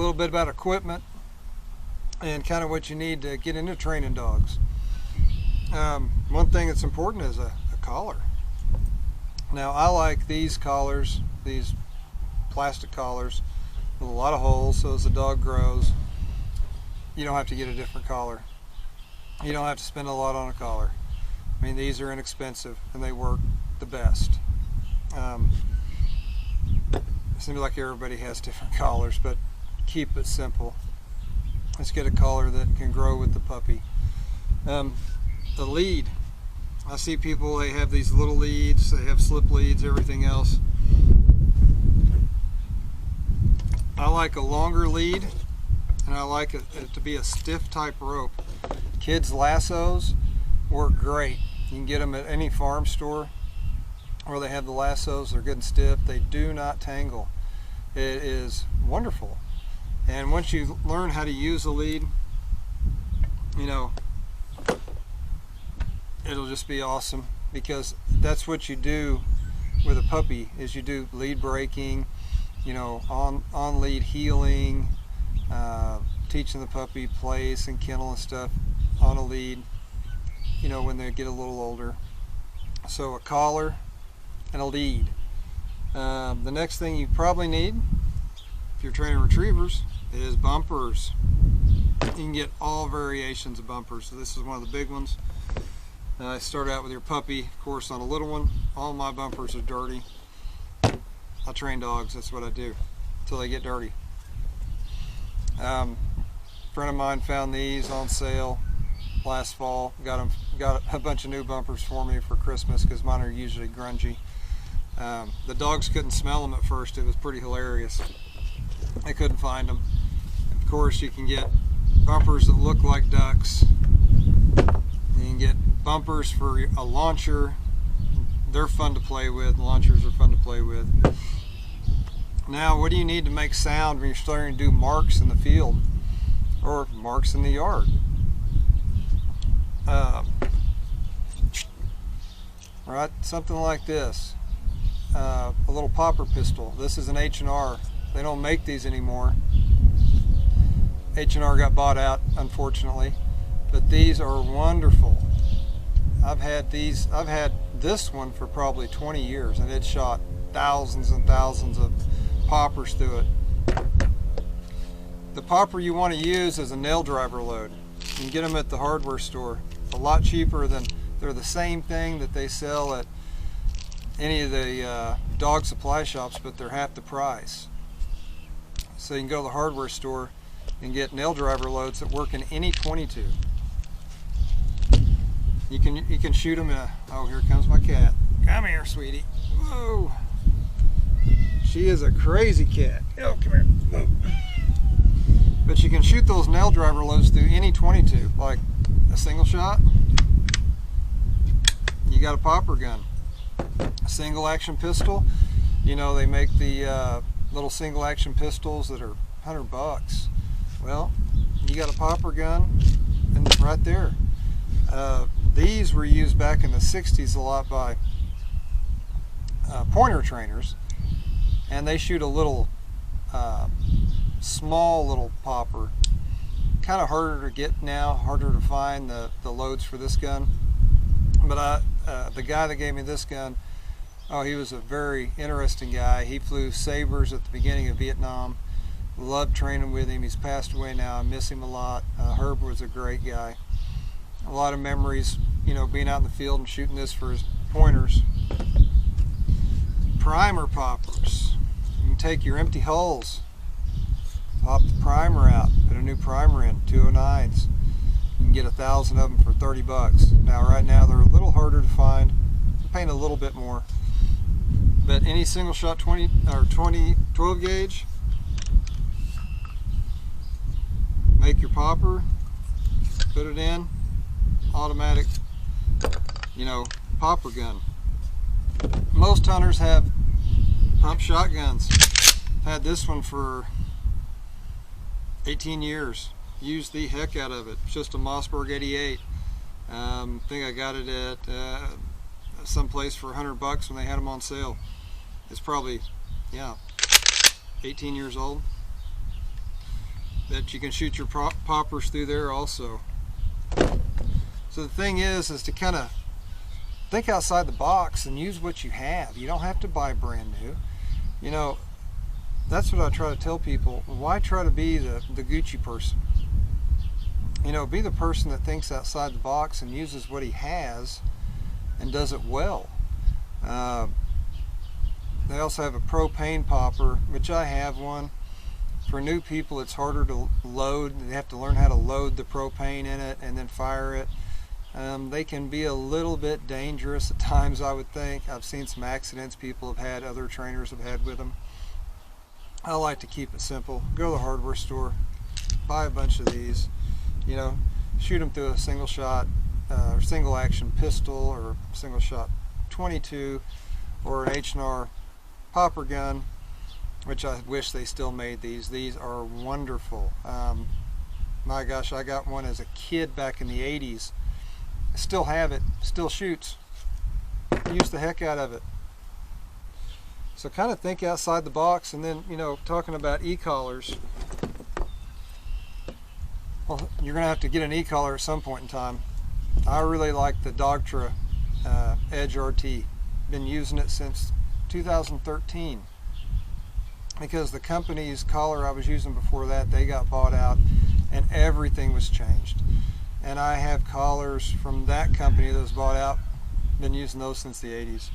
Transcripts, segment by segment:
little bit about equipment and kind of what you need to get into training dogs. One thing that's important is a collar. Now I like these collars, these plastic collars with a lot of holes, so as the dog grows, you don't have to get a different collar. You don't have to spend a lot on a collar. I mean, these are inexpensive and they work the best. It seems like everybody has different collars, but keep it simple. Let's get a collar that can grow with the puppy. The lead. I see people, they have these little leads, they have slip leads, everything else. I like a longer lead, and I like it to be a stiff type rope. Kids' lassos work great. You can get them at any farm store where they have the lassos. They're good and stiff. They do not tangle. It is wonderful. And once you learn how to use the lead, you know, it'll just be awesome, because that's what you do with a puppy, is you do lead breaking, you know, on lead healing, teaching the puppy place and kennel and stuff on a lead, you know, when they get a little older. So a collar and a lead. The next thing you probably need, if you're training retrievers, is bumpers. You can get all variations of bumpers. So this is one of the big ones. I start out with your puppy, of course, on a little one. All my bumpers are dirty. I train dogs, that's what I do, until they get dirty. A friend of mine found these on sale last fall. Got a bunch of new bumpers for me for Christmas, because mine are usually grungy. The dogs couldn't smell them at first. It was pretty hilarious. They couldn't find them. Of course, you can get bumpers that look like ducks. You can get bumpers for a launcher. They're fun to play with. Launchers are fun to play with. Now, what do you need to make sound when you're starting to do marks in the field or marks in the yard? Right, something like this. A little popper pistol. This is an H&R. They don't make these anymore. H&R got bought out, unfortunately, but these are wonderful. I've had this one for probably 20 years, and it shot thousands and thousands of poppers through it. The popper you want to use is a nail driver load. You can get them at the hardware store. A lot cheaper than, they're the same thing that they sell at any of the dog supply shops, but they're half the price. So you can go to the hardware store and get nail driver loads that work in any 22. You can shoot them in a, oh, here comes my cat. Come here, sweetie. Whoa. She is a crazy cat. Oh, come here. Whoa. But you can shoot those nail driver loads through any 22, like a single shot. You got a popper gun. A single action pistol. You know, they make the little single action pistols that are $100. Well, you got a popper gun, and right there. These were used back in the 60s a lot by pointer trainers, and they shoot a little small little popper. Kind of harder to get now, harder to find the loads for this gun. But the guy that gave me this gun, oh, he was a very interesting guy. He flew Sabres at the beginning of Vietnam. Loved training with him. He's passed away now. I miss him a lot. Herb was a great guy. A lot of memories, you know, being out in the field and shooting this for his pointers. Primer poppers. You can take your empty hulls, pop the primer out, put a new primer in, 209s. You can get 1,000 of them for $30. Now, right now, they're a little harder to find. They're paying a little bit more. But any single shot 12 gauge, make your popper, put it in, automatic, you know, popper gun. Most hunters have pump shotguns. I've had this one for 18 years. Used the heck out of it. It's just a Mossberg 88. I think I got it at some place for $100 when they had them on sale. It's probably, yeah, 18 years old. that you can shoot your poppers through there also. So the thing is to kind of think outside the box and use what you have. You don't have to buy brand new. You know, that's what I try to tell people. Why try to be the Gucci person? You know, be the person that thinks outside the box and uses what he has and does it well. They also have a propane popper, which I have one. For new people, it's harder to load. They have to learn how to load the propane in it and then fire it. They can be a little bit dangerous at times, I would think. I've seen some accidents people have had, other trainers have had with them. I like to keep it simple. Go to the hardware store, buy a bunch of these, you know, shoot them through a single shot or single action pistol or single shot 22 or an H&R popper gun, which I wish they still made these. These are wonderful. My gosh, I got one as a kid back in the 80s. I still have it, still shoots. Use the heck out of it. So kind of think outside the box. And then, you know, talking about e-collars, well, you're gonna have to get an e-collar at some point in time. I really like the Dogtra Edge RT. Been using it since 2013 because the company's collar I was using before that, they got bought out and everything was changed. And I have collars from that company that was bought out, been using those since the 80s.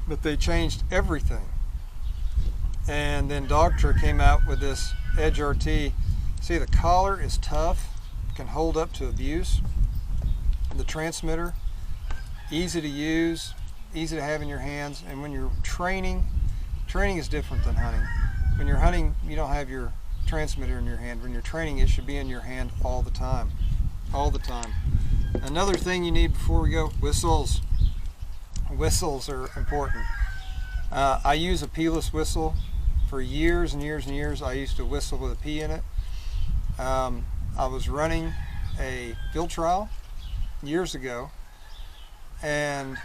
But they changed everything. And then Dogtra came out with this Edge RT. See, the collar is tough, can hold up to abuse. The transmitter, easy to use, easy to have in your hands. And when you're training is different than hunting. When you're hunting, you don't have your transmitter in your hand. When you're training, it should be in your hand all the time. All the time. Another thing you need before we go, whistles. Whistles are important. I use a P-less whistle for years and years and years. I used to whistle with a P in it. I was running a field trial years ago and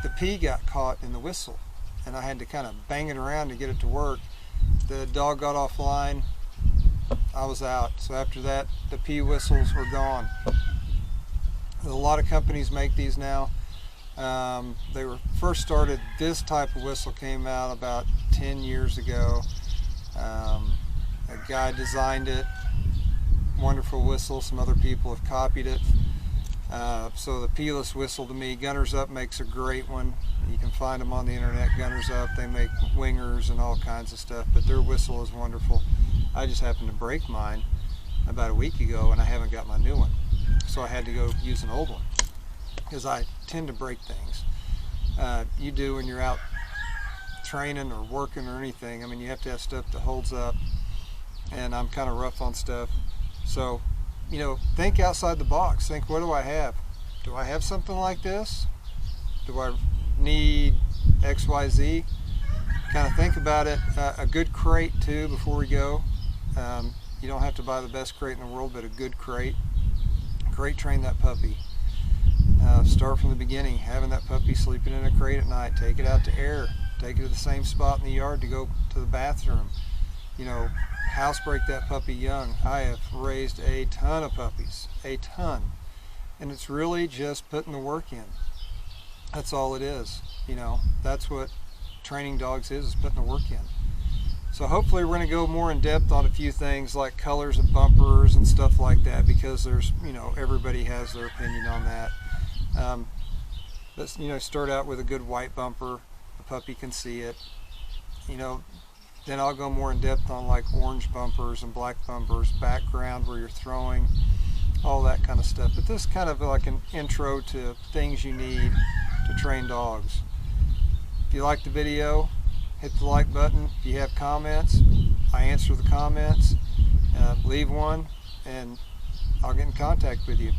the P got caught in the whistle and I had to kind of bang it around to get it to work. The dog got offline, I was out. So after that, the P whistles were gone. A lot of companies make these now. They were first started, this type of whistle came out about 10 years ago. A guy designed it, wonderful whistle. Some other people have copied it. So the P-less whistle, to me, Gunners Up makes a great one. You can find them on the internet, Gunners Up. They make wingers and all kinds of stuff, but their whistle is wonderful. I just happened to break mine about a week ago and I haven't got my new one. So I had to go use an old one because I tend to break things. You do when you're out training or working or anything. I mean, you have to have stuff that holds up, and I'm kind of rough on stuff. So, you know, think outside the box. Think, what do I have? Do I have something like this? Do I need XYZ? Kind of think about it. A good crate too before we go. You don't have to buy the best crate in the world, but a good crate. Crate train that puppy. Start from the beginning, having that puppy sleeping in a crate at night. Take it out to air. Take it to the same spot in the yard to go to the bathroom. You know, housebreak that puppy young. I have raised a ton of puppies, a ton. And it's really just putting the work in. That's all it is. You know, that's what training dogs is putting the work in. So hopefully we're going to go more in depth on a few things like colors of bumpers and stuff like that, because there's, you know, everybody has their opinion on that. Let's, you know, start out with a good white bumper. The puppy can see it. You know, then I'll go more in depth on like orange bumpers and black bumpers, background where you're throwing, all that kind of stuff. But this is kind of like an intro to things you need to train dogs. If you like the video, hit the like button. If you have comments, I answer the comments. Leave one and I'll get in contact with you.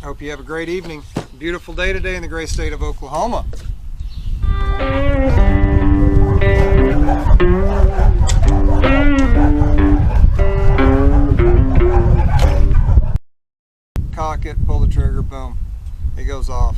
I hope you have a great evening. Beautiful day today in the great state of Oklahoma. Cock it, pull the trigger, boom, it goes off.